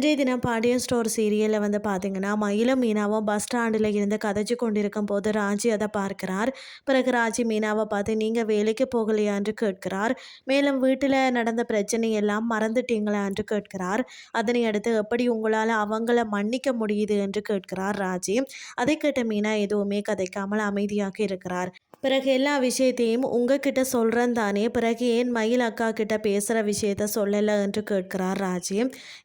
இன்றைய தினம் பாண்டியன் ஸ்டோர் சீரியலில் பார்த்தீங்கன்னா மயிலும் மீனாவும் பஸ் ஸ்டாண்டில் இருந்து கதைச்சு கொண்டிருக்கும் போது ராஜி அதை பார்க்கிறார். பிறகு ராஜி மீனாவை பார்த்து நீங்கள் வேலைக்கு போகலையா என்று கேட்கிறார். மேலும் வீட்டில் நடந்த பிரச்சனை எல்லாம் மறந்துட்டீங்களா என்று கேட்கிறார். அதனை அடுத்து எப்படி உங்களால் அவங்கள மன்னிக்க முடியுது என்று கேட்கிறார் ராஜி. அதை கேட்ட மீனா எதுவுமே கதைக்காமல் அமைதியாக இருக்கிறார். பிறகு எல்லா விஷயத்தையும் உங்ககிட்ட சொல்கிறேன் தானே, பிறகு ஏன் மயில் அக்கா கிட்ட பேசுகிற விஷயத்த சொல்லலை என்று கேட்கிறார் ராஜி.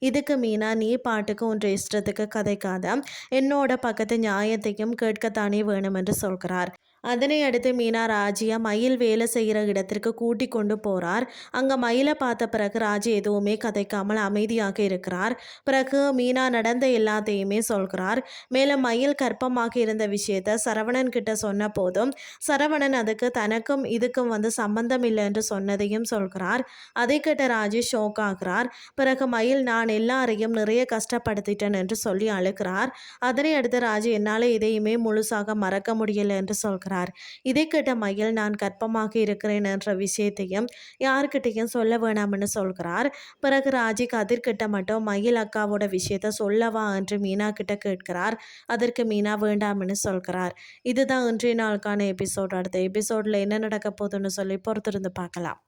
இதுக்கு மீனா, நீ பாட்டுக்கு ஒன்று இஷ்டத்துக்கு கதைக்காத, என்னோட பக்கத்து நியாயத்தையும் கேட்கத்தானே வேணும் என்று சொல்கிறார். அதனை அடுத்து மீனா ராஜியை மயில் வேலை செய்கிற இடத்திற்கு கூட்டி கொண்டு போகிறார். அங்கே மயிலை பார்த்த பிறகு ராஜி எதுவுமே கதைக்காமல் அமைதியாக இருக்கிறார். பிறகு மீனா நடந்த எல்லாத்தையுமே சொல்கிறார். மேலும் மயில் கர்ப்பமாக இருந்த விஷயத்த சரவணன் கிட்ட சொன்ன போதும் சரவணன் அதுக்கு தனக்கும் இதுக்கும் சம்பந்தம் இல்லை என்று சொன்னதையும் சொல்கிறார். அதை கேட்ட ராஜி ஷோக் ஆகிறார். பிறகு மயில், நான் எல்லாரையும் நிறைய கஷ்டப்படுத்திட்டேன் என்று சொல்லி அழுகிறார். அதனை அடுத்து ராஜி, என்னால் இதையுமே முழுசாக மறக்க முடியலை என்று சொல்கிறார். இதை கேட்ட மயில், நான் கர்ப்பமாக இருக்கிறேன் என்ற விஷயத்தையும் யார்கிட்டையும் சொல்ல வேணாம்னு சொல்கிறார். பிறகு ராஜி கதிர்கிட்ட மட்டும் மயில் அக்காவோட விஷயத்த சொல்லவா என்று மீனா கிட்ட கேட்கிறார். அதற்கு மீனா வேண்டாம்னு சொல்கிறார். இதுதான் இன்றைய நாளுக்கான எபிசோட். அடுத்த எபிசோட்ல என்ன நடக்க போகுதுன்னு சொல்லி பொறுத்திருந்து பார்க்கலாம்.